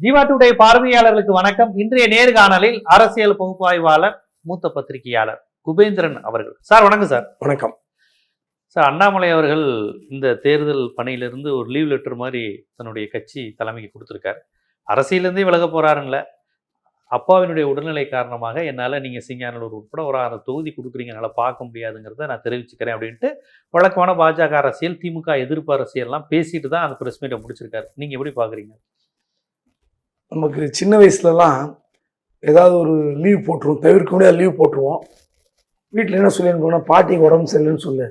Jeeva today பார்வையாளர்களுக்கு வணக்கம். இன்றைய நேர்காணலில் அரசியல் பகுப்பாய்வாளர், மூத்த பத்திரிகையாளர் குபேந்திரன் அவர்கள். சார் வணக்கம். சார் வணக்கம். சார், அண்ணாமலை அவர்கள் இந்த தேர்தல் பணியிலிருந்து ஒரு லீவ் லெட்டர் மாதிரி தன்னுடைய கட்சி தலைமைக்கு கொடுத்துருக்காரு. அரசியலிருந்தே விலக போறாருங்கள. அப்பாவினுடைய உடல்நிலை காரணமாக என்னால் நீங்கள் சிங்கானூர் உட்பட ஒரு 6 தொகுதி கொடுக்குறீங்க, என்னால் பார்க்க முடியாதுங்கிறத நான் தெரிவிச்சுக்கிறேன் அப்படின்ட்டு வழக்கமான பாஜக அரசியல், திமுக எதிர்ப்பு அரசியல்லாம் பேசிட்டு தான் அந்த ப்ரெஸ் மீட்டை முடிச்சிருக்காரு. நீங்கள் எப்படி பார்க்குறீங்க? நமக்கு சின்ன வயசுலலாம் ஏதாவது ஒரு லீவ் போட்டுருவோம், தவிர்க்க முடியாது லீவ் போட்டுருவோம். வீட்டில் என்ன சொல்லியிருக்கோம்னா, பாட்டிக்கு உடம்பு சரியில்லைன்னு சொல்லு,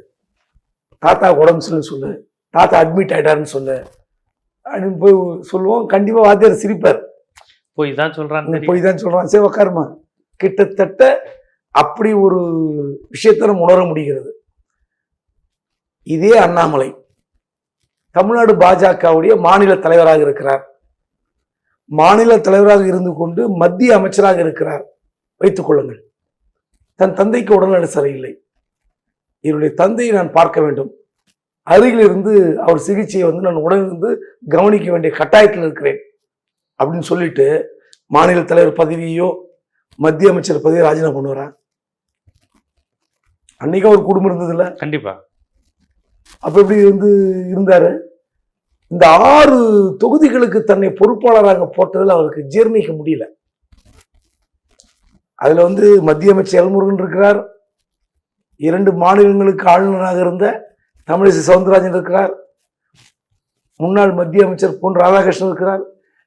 தாத்தாவுக்கு உடம்பு சரியில்லைன்னு சொல்லு, தாத்தா அட்மிட் ஆகிட்டாருன்னு சொல்லு அப்படின்னு போய் சொல்லுவோம். கண்டிப்பாக வாத்தியார் சிரிப்பார். போய் தான் சொல்கிறான், சரி உக்காருமா. கிட்டத்தட்ட அப்படி ஒரு விஷயத்தை நம்ம உணர முடிகிறது. இதே அண்ணாமலை தமிழ்நாடு பாஜகவுடைய மாநில தலைவராக இருக்கிறார். மாநில தலைவராக இருந்து கொண்டு மத்திய அமைச்சராக இருக்கிறார். வைத்துக் கொள்ளுங்கள், தன் தந்தைக்கு உடல்நல சரியில்லை, இவருடைய தந்தையை நான் பார்க்க வேண்டும், அருகில் இருந்து அவர் சிகிச்சையை நான் உடனிருந்து கவனிக்க வேண்டிய கட்டாயத்தில் இருக்கிறேன் அப்படின்னு சொல்லிட்டு மாநில தலைவர் பதவியோ மத்திய அமைச்சர் பதவியை ராஜினாமா பண்ணுவாரா? அன்னைக்கு அவர் குடும்பம் இருந்தது இல்லை. கண்டிப்பா. அப்ப எப்படி இருந்தாரு? இந்த 6 தொகுதிகளுக்கு தன்னை பொறுப்பாளராக போட்டதில் அவருக்கு ஜீர்ணிக்க முடியல. அதுல மத்திய அமைச்சர் எல்முருகன் இருக்கிறார், 2 மாநிலங்களுக்கு ஆளுநராக இருந்த தமிழிசை சவுந்தரராஜன் இருக்கிறார், முன்னாள் மத்திய அமைச்சர் பொன் ராதாகிருஷ்ணன் இருக்கிறார்.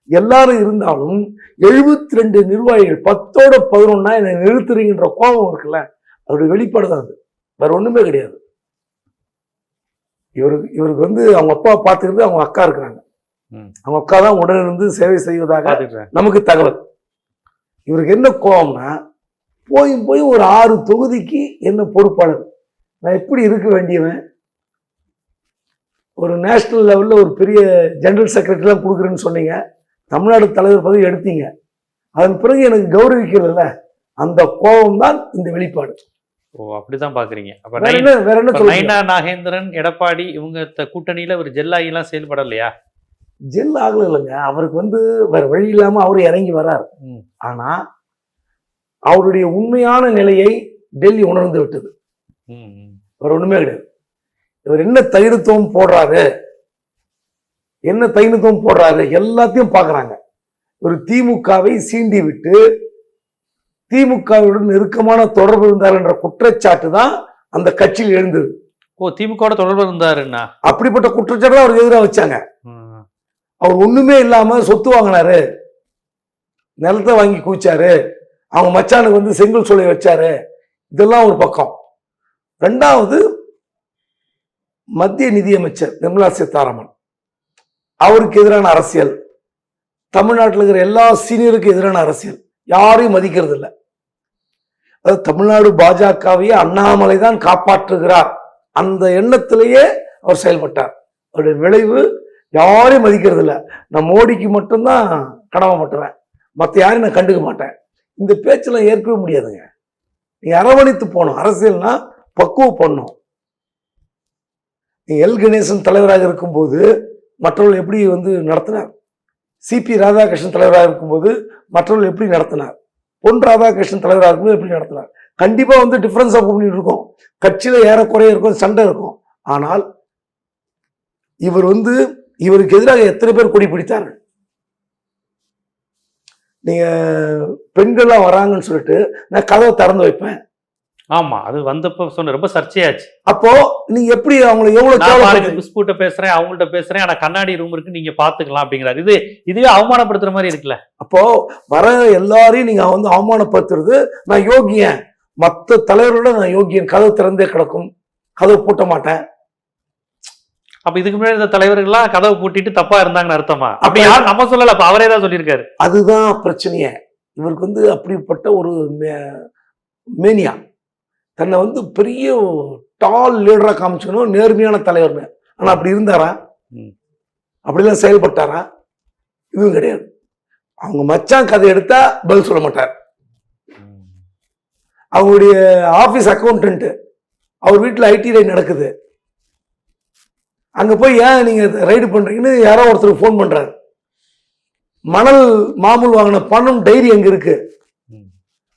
எல்லாரும் இருந்தாலும் 72 நிர்வாகிகள் 10ஓட 11 என்னை நிறுத்துறீங்கன்ற கோபம் இருக்குல்ல, அவருடைய வெளிப்பாடு தான் அது, வேற ஒண்ணுமே கிடையாது. இவருக்கு அவங்க அப்பா பார்த்துக்கிறது அவங்க அக்கா இருக்கிறாங்க, அவங்க அக்கா தான் உடனிருந்து சேவை செய்வதாக நமக்கு தகவல். இவருக்கு என்ன கோபம்னா, போய் ஒரு 6 தொகுதிக்கு என்ன பொறுப்பாளர், நான் எப்படி இருக்க வேண்டியவன், ஒரு நேஷனல் லெவலில் ஒரு பெரிய ஜெனரல் செக்ரட்டரிலாம் கொடுக்குறேன்னு சொன்னீங்க, தமிழ்நாடு தலைவர் பதவி எடுத்தீங்க, அதன் பிறகு எனக்கு கௌரவிக்கிறதுல அந்த கோபம் தான் இந்த வெளிப்பாடு. ஓ, அப்படிதான் பாக்குறீங்க. வேற என்ன நைனா நாகேந்திரன், எடப்பாடி இவங்க கூட்டணியில ஒரு ஜெல்லாகிலாம் செயல்படலையா? ஜெல் ஆகல இல்லைங்க. அவருக்கு வேற வழி இல்லாம அவரு இறங்கி வர்றாரு. ஆனா அவருடைய உண்மையான நிலையை டெல்லி உணர்ந்து விட்டது. வேற ஒண்ணுமே கிடையாது. இவர் என்ன தைரியத்துவம் போடுறாரு எல்லாத்தையும் பாக்குறாங்க. ஒரு திமுகவை சீண்டி விட்டு திமுகவுடன் நெருக்கமான தொடர்பு இருந்தார் என்ற குற்றச்சாட்டு தான் அந்த கட்சியில் எழுந்தது. ஓ, திமுக தொடர்பு இருந்தாருன்னா அப்படிப்பட்ட குற்றச்சாட்டு அவருக்கு எதிராக வச்சாங்க. அவர் ஒண்ணுமே இல்லாம சொத்து வாங்கினாரு, நிலத்தை வாங்கி குவிச்சாரு, அவங்க மச்சானுக்கு செங்கல் சூளை வச்சாரு, இதெல்லாம் ஒரு பக்கம். 2வது, மத்திய நிதியமைச்சர் நிர்மலா சீதாராமன் அவருக்கு எதிரான அரசியல், தமிழ்நாட்டில் இருக்கிற எல்லா சீனியருக்கு எதிரான அரசியல், யாரையும் மதிக்கிறது இல்லை. அதாவது தமிழ்நாடு பாஜகவையே அண்ணாமலை தான் காப்பாற்றுகிறார் அந்த எண்ணத்திலேயே அவர் செயல்பட்டார். அவருடைய விளைவு யாரையும் மதிக்கிறது இல்லை. நான் மோடிக்கு மட்டும்தான் கடமைப்பட்டுறேன், மற்ற யாரையும் நான் கண்டுக்க மாட்டேன். இந்த பேச்செல்லாம் ஏற்கவே முடியாதுங்க. நீங்க அரவணைத்து போகணும். அரசியல்னா பக்குவம் பண்ணணும். எல் கணேசன் தலைவராக இருக்கும்போது மற்றவர்கள் எப்படி நடத்தினார், சிபி ராதாகிருஷ்ணன் தலைவராக இருக்கும்போது மற்றவர்கள் எப்படி நடத்தினார், பொன் ராதாகிருஷ்ணன் தலைவராக இருக்கும்போது எப்படி நடத்தினார். கண்டிப்பா டிஃபரன்ஸ் ஆஃப் ஒப்பீனியன் இருக்கும், கட்சியில ஏறக்குறைய இருக்கும், சண்டை இருக்கும். ஆனால் இவருக்கு எதிராக எத்தனை பேர் கொடி பிடித்தார்கள். நீங்க பெண்கள்லாம் வராங்கன்னு சொல்லிட்டு நான் கதவை திறந்து வைப்பேன். ஆமா, அது வந்தப்ப சொன்ன ரொம்ப சர்ச்சையாச்சு. அப்போ நீங்க எப்படி அவங்களை எவ்வளவு பிஸ்கூட்ட பேசுறேன், அவங்கள்ட்ட பேசுறேன், ஆனா கண்ணாடி ரூம் இருக்கு, நீங்க பாத்துக்கலாம் அப்படிங்கிறாரு. இதுவே அவமானப்படுத்துற மாதிரி இருக்குல்ல. அப்போ வர எல்லாரையும் நீங்க அவமானப்படுத்துறது, நான் யோகியன், மற்ற தலைவரோட நான் யோகியன், கதவு திறந்தே கிடக்கும், கதவு பூட்ட மாட்டேன். அப்ப இதுக்கு முன்னாடி இந்த தலைவர்கள்லாம் கதவை பூட்டிட்டு தப்பா இருந்தாங்கன்னு அர்த்தமா? அப்படி யாரும் நம்ம சொல்லல, அப்ப அவரே தான் சொல்லியிருக்காரு. அதுதான் பிரச்சனையே. இவருக்கு அப்படிப்பட்ட ஒரு மேனியா, தன்னை பெரிய டால் லீடரா காமிச்சுக்கணும், நேர்மையான தலைவர்னு. ஆனா அப்படி இருந்தாரா? அப்படிலாம் செயல்பட்டாரா? இதுவும் கிடையாது. அவங்க மச்சான் கதை எடுத்தா பதில் சொல்ல மாட்டார். அவங்களுடைய ஆபீஸ் அக்கௌண்டன்ட், அவர் வீட்டுல ஐடி ரைட் நடக்குது, அங்க போய் ஏன் நீங்க ரைடு பண்றீங்கன்னு யாரோ ஒருத்தர் போன் பண்றாரு. மணல் மாமூல் வாங்கின பணம் டைரி எங்க இருக்கு?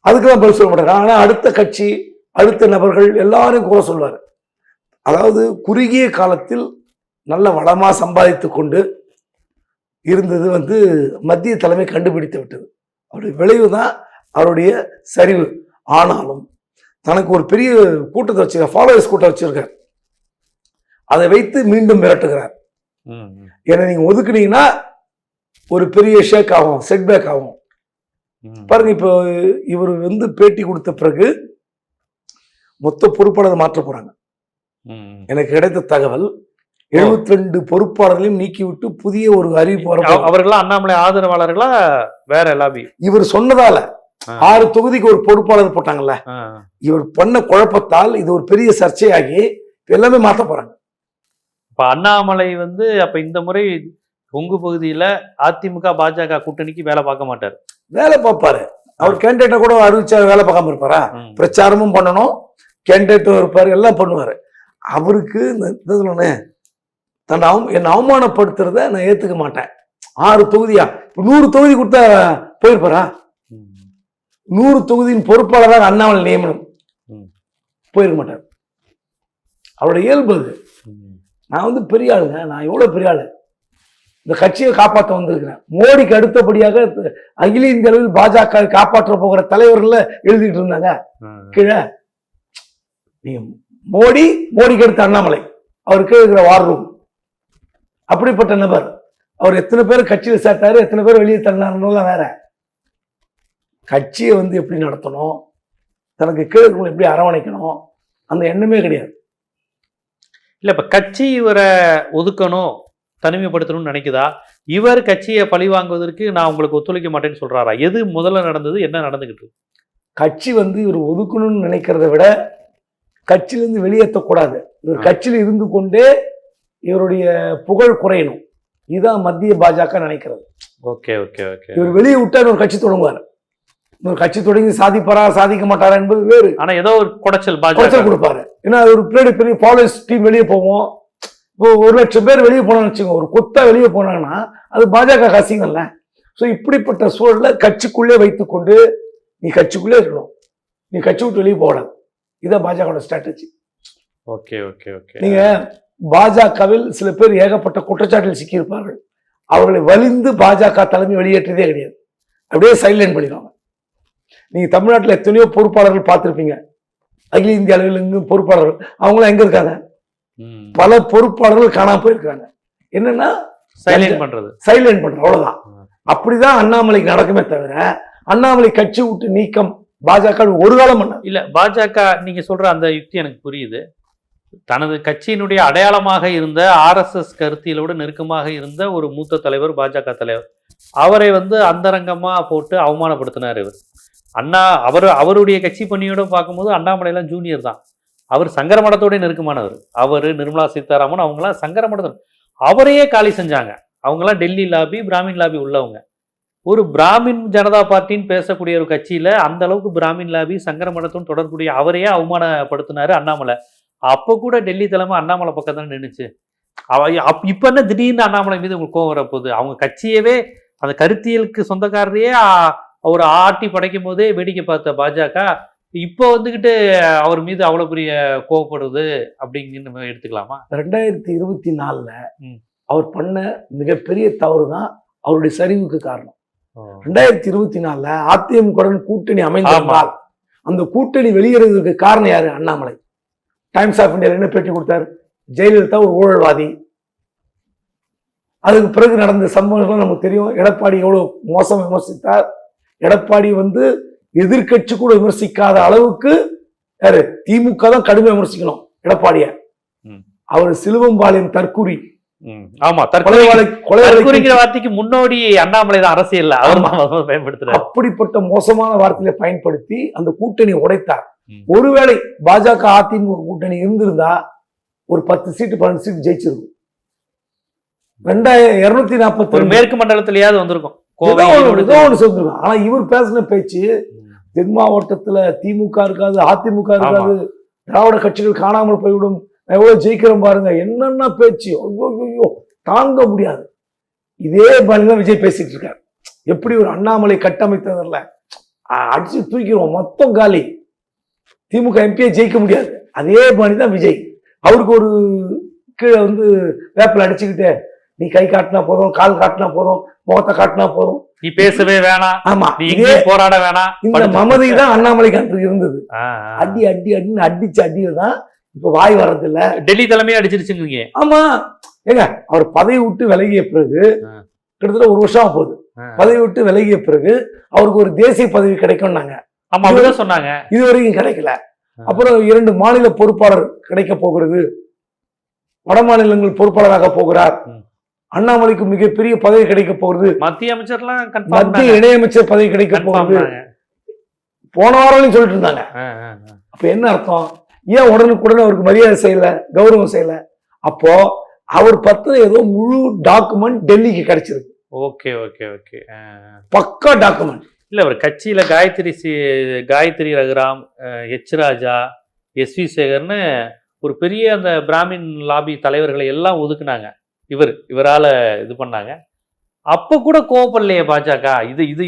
அதுக்கெல்லாம் பதில் சொல்ல மாட்டாரு. ஆனா அடுத்த கட்சி, அடுத்த நபர்கள் எல்லாரும் குறை சொல்வார். அதாவது குறுகிய காலத்தில் நல்ல வளமா சம்பாதித்து கொண்டு இருந்தது மத்திய தலைமை கண்டுபிடித்து விட்டது. அவருடைய விளைவு தான் அவருடைய சரிவு. ஆனாலும் தனக்கு ஒரு பெரிய கூட்டத்தை வச்சிருக்கார், ஃபாலோவர்ஸ் கூட்டம் வச்சிருக்கார். அதை வைத்து மீண்டும் மிரட்டுகிறார். ஏன்னா நீங்க ஒதுக்குனீங்கன்னா ஒரு பெரிய ஷேக் ஆகும், செட்பேக் ஆகும். பாருங்க, இப்போ இவர் பேட்டி கொடுத்த பிறகு மொத்த பொறுப்பாளர் மாற்ற போறாங்க. எனக்கு கிடைத்த தகவல் 72 பொறுப்பாளர்களையும் நீக்கிவிட்டு புதிய ஒரு அறிவிப்பு. அவர்களா அண்ணாமலை ஆதரவாளர்களா வேற லாபி? இவர் சொன்னதால 6 தொகுதிக்கு ஒரு பொறுப்பாளர் போட்டாங்கல்ல, இவர் பண்ண குழப்பத்தால் இது ஒரு பெரிய சர்ச்சையாகி எல்லாமே மாற்ற போறாங்க. இப்ப அண்ணாமலை அப்ப இந்த முறை கொங்கு பகுதியில அதிமுக பாஜக கூட்டணிக்கு வேலை பார்க்க மாட்டார். வேலை பார்ப்பாரு. அவர் கேண்டிடேட்டை கூட அறிவிச்சா வேலை பார்க்காம இருப்பாரா? பிரச்சாரமும் பண்ணணும், கேண்டிடேட்டும் இருப்பாரு, எல்லாம் பண்ணுவாரு. அவருக்கு என்னை அவமானப்படுத்துறத நான் ஏத்துக்க மாட்டேன். 6 தொகுதியா 100 தொகுதி கொடுத்தா போயிருப்பாரா? 100 தொகுதியின் பொறுப்பாளராக அண்ணாமலை நியமனம் போயிருக்க மாட்டார். அவருடைய இயல்பு அது. நான் பெரிய ஆளுங்க, நான் எவ்வளவு பெரிய ஆளு, இந்த கட்சியை காப்பாற்ற வந்திருக்கிறேன். மோடிக்கு அடுத்தபடியாக அகில இந்திய அளவில் பாஜக காப்பாற்ற போகிற தலைவர்கள் எழுதிட்டு இருந்தாங்க கீழே. நீங்க மோடிக்கு அடுத்த அண்ணாமலை, அவருக்கு இருக்கிற வார் ரூம். அப்படிப்பட்ட நபர். அவர் எத்தனை பேர் கட்சியில் சேர்த்தாரு, எத்தனை பேர் வெளியே தள்ளினாருன்னு வேற. கட்சியை எப்படி நடத்தணும், தனக்கு கீழே எப்படி அரவணைக்கணும், அந்த எண்ணமே கிடையாது. இல்ல இப்ப கட்சி இவரை ஒதுக்கணும், தனிமைப்படுத்தணும்னு நினைக்குதா? இவர் கட்சியை பழி வாங்குவதற்கு நான் உங்களுக்கு ஒத்துழைக்க மாட்டேன்னு சொல்றாரா? எது முதல்ல நடந்தது, என்ன நடந்துகிட்டு? கட்சி இவர் ஒதுக்கணும்னு நினைக்கிறத விட கட்சியிலிருந்து வெளியேற்றக்கூடாது. இவர் கட்சியில் இருந்து கொண்டே இவருடைய புகழ் குறையணும். இதுதான் மத்திய பாஜக நினைக்கிறது. Okay okay okay. இவர் வெளியே விட்டா ஒரு கட்சி தொடங்குவார். ஒரு கட்சி தொடங்கி சாதிப்பாரா சாதிக்க மாட்டாரா என்பது வேறு. ஆனா ஏதோ ஒரு குடைச்சல் கொடுப்பாரு. ஏன்னா ஒரு பெரிய பாலிஸ் டீம் வெளியே போவோம். இப்போ 1,00,000 பேர் வெளியே போனான்னு வச்சுக்கோங்க, ஒரு கொத்தா வெளியே போனாங்கன்னா அது பாஜக கசிங்கல்ல. ஸோ இப்படிப்பட்ட சூழல்ல கட்சிக்குள்ளே வைத்துக்கொண்டு நீ கட்சிக்குள்ளே இருக்கணும், நீ கட்சி விட்டு வெளியே போகலாம். இதான் பாஜக ஸ்ட்ராட்டஜி. Okay okay okay. நீங்க பாஜகவில் சில பேர் ஏகப்பட்ட குற்றச்சாட்டில் சிக்கியிருப்பார்கள். அவர்களை வலிந்து பாஜக தலைமை வெளியேற்றதே கிடையாது. அப்படியே சைலண்ட் பண்ணிடுவாங்க. நீங்க தமிழ்நாட்டில் எத்தனையோ பொறுப்பாளர்கள் பார்த்திருப்பீங்க, அகில இந்திய அளவில் இருந்து பொறுப்பாளர்கள். அவங்களாம் எங்க இருக்காங்க? பல பொறுப்பாளர்கள் காணாம போயிருக்காங்க. என்னன்னா சைலண்ட் பண்றது, அவ்வளவுதான். அப்படிதான் அண்ணாமலைக்கு நடக்குமே தவிர அண்ணாமலை கட்சி விட்டு நீக்கம் பாஜக ஒரு காலம் பண்ண இல்ல. பாஜக நீங்க சொல்ற அந்த யுக்தி எனக்கு புரியுது. தனது கட்சியினுடைய அடையாளமாக இருந்த RSS கருத்தியலோடு நெருக்கமாக இருந்த ஒரு மூத்த தலைவர், பாஜக தலைவர், அவரை அந்தரங்கமா போட்டு அவமானப்படுத்தினார் இவர். அவருடைய கட்சி பணியோட பார்க்கும்போது அண்ணாமலை எல்லாம் ஜூனியர் தான். அவர் சங்கரமடத்தோட நெருக்கமானவர். அவர், நிர்மலா சீதாராமன், அவங்களாம் சங்கரமடத்தோட அவரையே காலி செஞ்சாங்க. அவங்களாம் டெல்லி லாபி, பிராமின் லாபி உள்ளவங்க. ஒரு பிராமின் ஜனதா பார்ட்டின்னு பேசக்கூடிய ஒரு கட்சியில அந்த அளவுக்கு பிராமின் லாபி, சங்கரமடத்தும் தொடர்புடைய அவரையே அவமானப்படுத்தினாரு அண்ணாமலை. அப்ப கூட டெல்லி தலைமை அண்ணாமலை பக்கம் தான் நின்றுச்சு. இப்ப என்ன திடீர்னு அண்ணாமலை மீது உங்களுக்கு கோவம் வரப்போகுது? அவங்க கட்சியவே, அந்த கருத்தியலுக்கு சொந்தக்காரரையே ஒரு ஆட்டி படைக்கும் போதே வேடிக்கை பார்த்த பாஜக இப்போ அவர் மீது அவ்வளவு பெரிய கோவப்படுது அப்படிங்கன்னு எடுத்துக்கலாமா? 2024 அவர் பண்ண மிகப்பெரிய தவறு தான் அவருடைய சரிவுக்கு காரணம். 2024 அதிமுகவுடன் கூட்டணி அமைந்தால் அந்த கூட்டணி வெளியேறதுக்கு காரணம் யாரு? அண்ணாமலை. டைம்ஸ் ஆஃப் இந்தியா என்ன பேட்டி கொடுத்தார்? ஜெயலலிதா ஒரு ஊழல்வாதி. அதுக்கு பிறகு நடந்த சம்பவங்கள் நமக்கு தெரியும். எடப்பாடி எவ்வளவு மோசம் விமர்சித்தார். எடப்பாடி எதிர்கட்சி கூட விமர்சிக்காத அளவுக்கு யாரு? திமுக தான் கடுமையாக விமர்சிக்கணும் எடப்பாடிய. அவர் சிலுவம்பாளையம் தற்கூரி, வார்த்தைக்கு முன்னோடி அண்ணாமலை தான் அரசியல் பயன்படுத்துறார். அப்படிப்பட்ட மோசமான வார்த்தையை பயன்படுத்தி அந்த கூட்டணி உடைத்தார். ஒருவேளை பாஜக அதிமுக கூட்டணி இருந்திருந்தா ஒரு 10 சீட்டு 12 சீட்டு ஜெயிச்சிருக்கும். 240 மேற்கு மண்டலத்திலேயாவது வந்திருக்கும். ஆனா இவர் பேசின பேச்சு தென் மாவட்டத்துல திமுக இருக்காது, அதிமுக இருக்காது, திராவிட கட்சிகள் காணாமல் போய்விடும், எவ்வளவு ஜெயிக்கிறோம் பாருங்க, என்னென்ன பேச்சு, ஐயோ தாங்க முடியாது. இதே மாதிரி விஜய் பேசிட்டு இருக்காரு. எப்படி ஒரு அண்ணாமலை கட்டமைத்ததில்ல, அடிச்சு தூக்கிடுவோம், மொத்தம் காலி, திமுக எம்பியை ஜெயிக்க முடியாது. அதே மாதிரிதான் விஜய். அவருக்கு ஒரு கீழே வந்து வேப்பில் அடிச்சுக்கிட்டு நீ கை காட்டினா போதும், கால் காட்டினா போதும், முகத்தை காட்டினா போதும், நீ பேசவே வேணாம், ஆமா, நீ இதே எங்கேயும் போராட வேணாம். இந்த மமதை தான் அண்ணாமலைக்கு அன்று இருந்தது. ஆ, ஆ. அடி அடி அடின்னு அடிச்ச அடியில தான் இப்ப வாய் வர்றது இல்ல. டெல்லி தலைமையே அடிச்சிருச்சுங்க. ஆமா, ஏங்க அவர் பதவி விட்டு விலகிய பிறகு ஆ. கிட்டத்தட்ட ஒரு வருஷம் போகுது. ஆ. பதவி விட்டு விலகிய பிறகு அவருக்கு ஒரு தேசிய பதவி கிடைக்கும்னாங்க. ஆமா, அப்படிதான் சொன்னாங்க. இதுவரைக்கும் கிடைக்கல. ஆ. அப்புறம் 2 மாநில பொறுப்பாளர் கிடைக்க போகிறது, வட மாநிலங்கள் பொறுப்பாளராக போகிறார். ம். அண்ணாமலைக்கு மிகப்பெரிய பதவி கிடைக்க போகிறது, மத்திய அமைச்சர்லாம் கன்ஃபார்ம் மத்திய இணையமைச்சர் பதவி கிடைக்க போகிறது, போன வாரம் சொல்லிட்டு இருந்தாங்க. அப்ப என்ன அர்த்தம்? ஏன் உடனுக்குடன் அவருக்கு மரியாதை செய்யல, கௌரவம் செய்யல? அப்போ அவர் பத்தின ஏதோ முழு டாக்குமெண்ட் டெல்லிக்கு கிடைச்சிருக்கு. Okay okay okay. பக்கா டாக்குமெண்ட். இல்ல அவர் கட்சியில காயத்ரி ரகுராம், எச் ராஜா, எஸ்வி சேகர்னு ஒரு பெரிய அந்த பிராமின் லாபி தலைவர்களை எல்லாம் ஒதுக்குனாங்க. இவரால இது பண்ணாங்க. அப்ப கூட கோவப்படலையே பாஜக.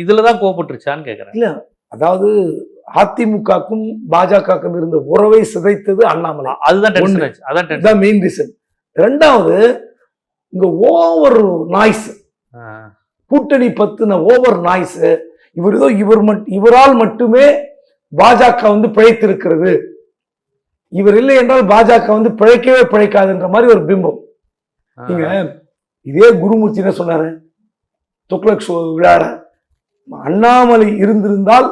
இதுலதான் கோவப்பட்டுருச்சான்னு கேக்குறேன். இல்ல, அதாவது அதிமுகக்கும் பாஜகவுக்கும் இருந்த உறவை சிதைத்தது அண்ணாமலை. அதுதான் டென்ஷன் ஆச்சு. அதான் மெயின் ரீசன். ரெண்டாவது, இங்க ஓவர் நாய்ஸ், கூட்டணி பத்தின ஓவர் நாய்ஸ். இவரால் மட்டுமே பாஜக வந்து பிழைத்திருக்கிறது, இவர் இல்லை என்றால் பாஜக வந்து பிழைக்கவே பிழைக்காதுன்ற மாதிரி ஒரு பிம்பம். நீங்க இதே குருமூர்த்தி என்ன சொன்னாரு துக்ளக் விழாட, அண்ணாமலை இருந்திருந்தால்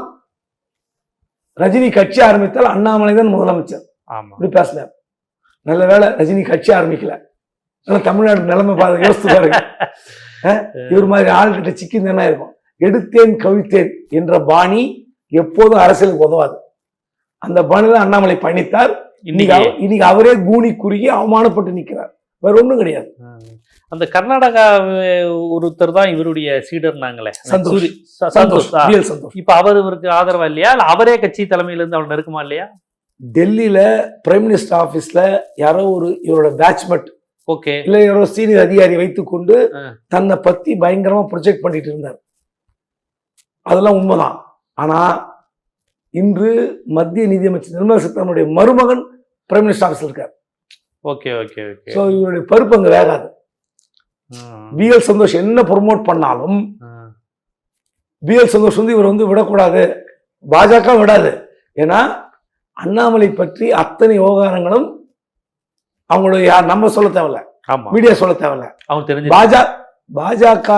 ரஜினி கட்சி ஆரம்பித்தால் அண்ணாமலை தான் முதலமைச்சர். இப்படி பேசல. நல்ல வேளை ரஜினி கட்சி ஆரம்பிக்கல. தமிழ்நாடு நிலைமை பார்த்து யோசித்து பாருங்க. இவர் மாதிரி ஆள்கிட்ட சிக்கிந்தானே இருக்கும். எடுத்தேன் கவிழ்த்தேன் என்ற பாணி எப்போதும் அரசியலுக்கு உதவாது. அந்த பாணியில அண்ணாமலை பயணித்தார். இன்னைக்கு அவரே கூனி குறுகி அவமானப்பட்டு நிற்கிறார். வேற ஒண்ணும் கிடையாது. அந்த கர்நாடகா ஒருத்தர் தான் இவருடைய சீடர் நாங்களே, சந்தோஷ். இப்ப இவருக்கு ஆதரவா இல்லையா, இல்ல அவரே கட்சி தலைமையில இருந்து அவர் நெருக்கமா இல்லையா? டெல்லியில பிரைம் மினிஸ்டர் ஆபீஸ்ல யாரோ இவரோட பேட்ச்மெட், ஓகே, இல்ல யாரோ சீனியர் அதிகாரி வைத்துக் கொண்டு தன்னை பத்தி பயங்கரமா ப்ரொஜெக்ட் பண்ணிட்டு இருந்தார். அதெல்லாம் உண்மைதான். ஆனா இன்று மத்திய நிதியமைச்சர் நிர்மலா சீதாராமனுடைய மருமகன் பிரைம் மினிஸ்டர் ஆபீஸ்ல இருக்கார். Okay okay okay. சோ இவருடைய பருப்பு அங்க வேகாது. பிஎல் சந்தோஷ் என்ன ப்ரொமோட் பண்ணாலும் பிஎல் சந்தோஷ் வந்து இவர் வந்து விடக்கூடாது, பாஜக விடாது. ஏன்னா அண்ணாமலை பற்றி அத்தனை விவகாரங்களும் அவங்களுடைய யார் நம்ம சொல்ல தேவையில்ல, மீடியா சொல்ல தேவையில்ல. அவங்க தெரிஞ்சு பாஜக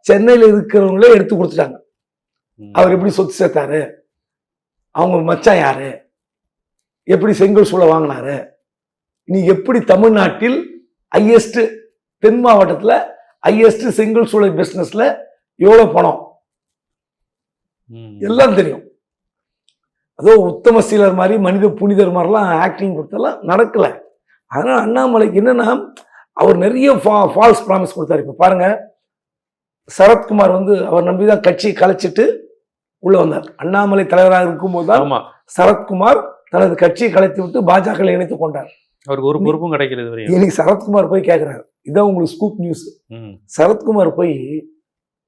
சென்னையில இருக்கிறவங்களே எடுத்து கொடுத்துட்டாங்க. அவர் எப்படி சொத்து சேர்த்தாரு, அவங்க மச்சான் யாரு, எப்படி செங்கல் சூளை வாங்கினாரு, நீ எப்படி தமிழ்நாட்டில் ஹையஸ்ட், தென் மாவட்டத்தில் ஹையஸ்ட் செங்கல் சூளை பிசினஸ்ல எவ்வளவு பணம் எல்லாம் தெரியும். அதோ உத்தம சீலர் மாதிரி மனித புனிதர் மாதிரிலாம் ஆக்டிங் கொடுத்தெல்லாம் நடக்கல. அதனால அண்ணாமலைக்கு என்னன்னா அவர் நிறைய ஃபால்ஸ் ப்ராமிஸ் கொடுத்தாரு. இப்ப பாருங்க, சரத்குமார் வந்து அவர் நம்பிதான் கட்சியை கலைச்சிட்டு உள்ள வந்தார். அண்ணாமலை தலைவராக இருக்கும்போது தான் சரத்குமார் தனது கட்சியை கலைத்து விட்டு பாஜக இணைத்துக் கொண்டார். அவருக்கு ஒரு பொறுப்பும் கிடைக்கிறது. இன்னைக்கு சரத்குமார் போய் கேட்கிறாரு, இதான் உங்களுக்கு ஸ்கூப் நியூஸ். சரத்குமார் போய்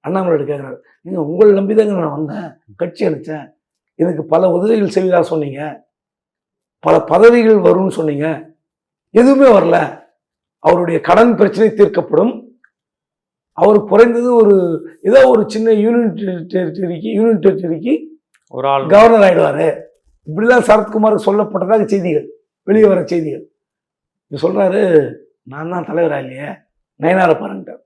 அண்ணாமலை கேட்கிறாரு, நீங்க உங்களை நம்பிதாங்க நான் வந்தேன், கட்சி அனுப்பிச்சேன், எனக்கு பல உதவிகள் செய்வதா சொன்னீங்க, பல பதவிகள் வரும்னு சொன்னீங்க, எதுவுமே வரல. அவருடைய கடன் பிரச்சனை தீர்க்கப்படும், அவர் குறைந்தது ஏதோ ஒரு சின்ன யூனியன் டெரிட்டரிக்கு ஒரு ஆள் கவர்னர் ஆயிடுவாரு. இப்படிலாம் சரத்குமாருக்கு சொல்லப்பட்டதாக செய்திகள், வெளியே வர செய்திகள். சொல்றாரு, நான் தான் தலைவரா இல்லையே, நயனாரை பாருங்கிட்டார்.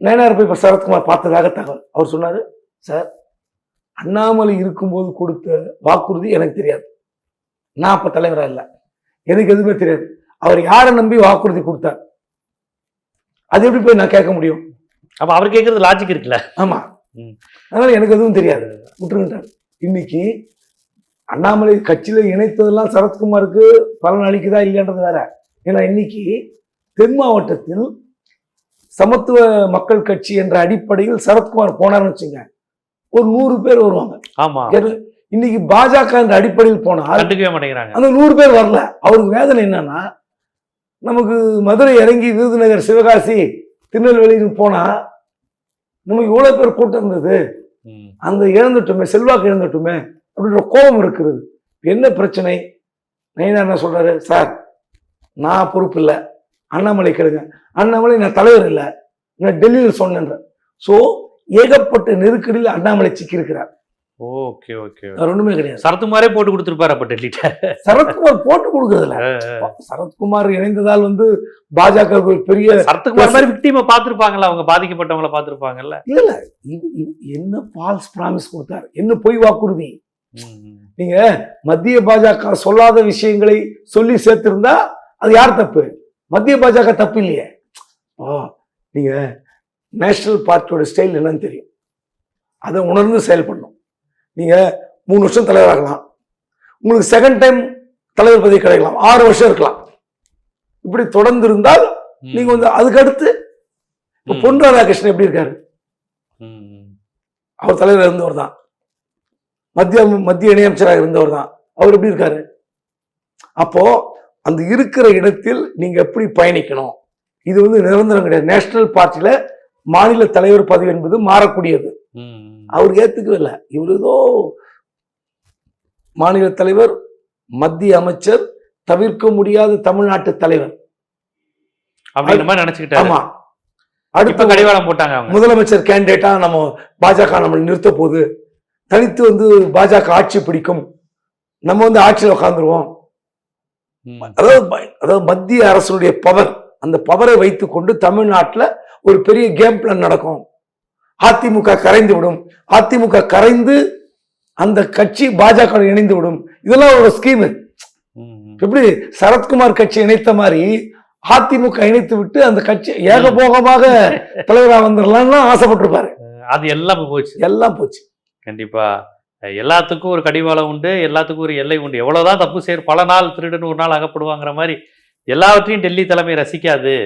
நயனாரை போய் இப்ப சரத்குமார் பார்த்ததாக தகவல். அவர் சொன்னாரு, சார் அண்ணாமலை இருக்கும்போது கொடுத்த வாக்குறுதி எனக்கு தெரியாது, நான் அப்ப தலைவரா இல்லை, எனக்கு எதுவுமே தெரியாது. அவர் யாரை நம்பி வாக்குறுதி கொடுத்தார், அது எப்படி போய் நான் கேட்க முடியும்? அப்ப அவர் கேட்கறது லாஜிக் இருக்குல்ல. ஆமா, அதனால எனக்கு எதுவும் தெரியாது, விட்டுருங்கிட்டார். இன்னைக்கு அண்ணாமலை கட்சியில இணைத்ததெல்லாம் சரத்குமாருக்கு பலன் அளிக்குதா இல்லைன்றது வேற. ஏன்னா இன்னைக்கு தென் மாவட்டத்தில் சமத்துவ மக்கள் கட்சி என்ற அடிப்படையில் சரத்குமார் போனார்னு வச்சுங்க, ஒரு 100 பேர் வருவாங்க. ஆமா, இன்னைக்கு பாஜக என்ற அடிப்படையில் போனால் கண்டுக்கவே மாட்டேங்கிறாங்க. அந்த 100 பேர் வரல. அவருக்கு வேதனை என்னன்னா, நமக்கு மதுரை இறங்கி விருதுநகர், சிவகாசி, திருநெல்வேலின்னு போனா நம்ம இவ்வளவு பேர் கூட்டம் இருந்தது, அந்த இழந்துட்டுமே, செல்வாக்கு இழந்துட்டுமே அப்படின்ற கோபம் இருக்கிறது. என்ன பிரச்சனை? நயினார் என்ன சொல்றாரு, சார் நான் பொறுப்பு இல்லை, அண்ணாமலை கேளுங்க. அண்ணாமலை நான் தலைவர் இல்லை, நான் டெல்லியில் சொன்னேன். ஸோ ஏகப்பட்ட நெருக்கடியில் அண்ணாமலை சிக்கி இருக்கிறார். ஓகே ஓகே, வேற ஒண்ணுமே கிடையாது. சரத்குமாரே போட்டு கொடுத்துருப்பாரு அப்ப டெல்லிட்ட. சரத்குமார் போட்டு கொடுக்கறதுல, சரத்குமார் இணைந்ததால் பாஜக பெரிய சரத்குமார் மாதிரி விக்டிமை பார்த்திருப்பாங்கல்ல, அவங்க பாதிக்கப்பட்டவங்களை பார்த்திருப்பாங்கல்ல. இல்ல என்ன ஃபால்ஸ் பிராமிஸ் கொடுத்தார், என்ன பொய் வாக்குறுதி. நீங்க மத்திய பாஜக சொல்லாத விஷயங்களை சொல்லி சேர்த்திருந்தா அது யார் தப்பு? மத்திய பாஜக தப்பு இல்லையே. நீங்க நேஷனல் பார்ட்டியோட ஸ்டைல் என்னன்னு தெரியும், அதை உணர்ந்து செயல்படணும். நீங்க 3 வருஷம் தலைவராகலாம், உங்களுக்கு செகண்ட் டைம் தலைவர் பதவி கிடைக்கலாம், 6 வருஷம் இருக்கலாம். இப்படி தொடர்ந்து இருந்தால் நீங்க அதுக்கு அடுத்து பொன் ராதாகிருஷ்ணன் எப்படி இருக்காரு? அவர் தலைவர் இருந்தவர் தான், மத்திய இணையமைச்சராக இருந்தவர் தான். அவர் எப்படி இருக்காரு? அப்போ அந்த இருக்கிற இடத்தில் நீங்க எப்படி பயணிக்கணும், இது நிரந்தரம் கிடையாது. நேஷனல் பார்ட்டியில மாநில தலைவர் பதவி என்பது மாறக்கூடியது. அவர் ஏத்துக்கவே இல்லை. இவர் ஏதோ மாநில தலைவர், மத்திய அமைச்சர், தவிர்க்க முடியாத தமிழ்நாட்டு தலைவர் நினைச்சுக்கிட்டாரு. ஆமா, அடுத்த கடிவாளம் போட்டாங்க. முதலமைச்சர் கேண்டிடேட்டா நம்ம பாஜக நம்ம நிறுத்த போகுது, தனித்து பாஜக ஆட்சி பிடிக்கும், நம்ம ஆட்சியில் உட்கார்ந்துருவோம். அதாவது மத்திய அரசுடைய பவர், அந்த பவரை வைத்துக் கொண்டு தமிழ்நாட்டில் ஒரு பெரிய கேம் பிளான் நடக்கும். அதிமுக கரைந்து விடும், அதிமுக கரைந்து அந்த கட்சி பாஜக இணைந்து விடும். இதெல்லாம் ஒரு ஸ்கீம். எப்படி சரத்குமார் கட்சி இணைத்த மாதிரி அதிமுக இணைத்து விட்டு அந்த கட்சி ஏகபோகமாக தலைவராக வந்துடலாம்னு ஆசைப்பட்டிருப்பாரு. அது எல்லாம் போச்சு, எல்லாம் போச்சு. கண்டிப்பா எல்லாத்துக்கும் ஒரு கடிவாளம் உண்டு, எல்லாத்துக்கும் ஒரு எல்லை உண்டு. எவ்வளவுதான் தப்பு செய்ய, பல நாள் திருடன் ஒரு நாள் அகப்படுவாங்கிற மாதிரி எல்லாவற்றையும் டெல்லி தலைமை ரசிக்காது.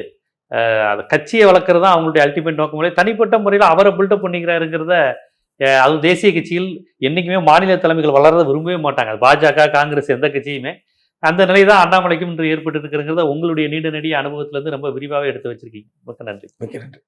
அது கட்சியை வளர்க்கறது தான் அவங்களுடைய அல்டிமேட் நோக்கம். தனிப்பட்ட முறையில் அவரை பில்டப் பண்ணிக்கிறாருங்கிறத, அது தேசிய கட்சியில் என்னைக்குமே மாநில தலைமைகள் வளர்றதை விரும்பவே மாட்டாங்க. பாஜக, காங்கிரஸ், எந்த கட்சியுமே. அந்த நிலை தான் அண்ணாமலைக்கும் இன்று ஏற்பட்டு இருக்கிறத உங்களுடைய நீண்ட நெடிய அனுபவத்திலிருந்து ரொம்ப விரிவாகவே எடுத்து வச்சிருக்கீங்க. மிக்க நன்றி. மிக்க நன்றி.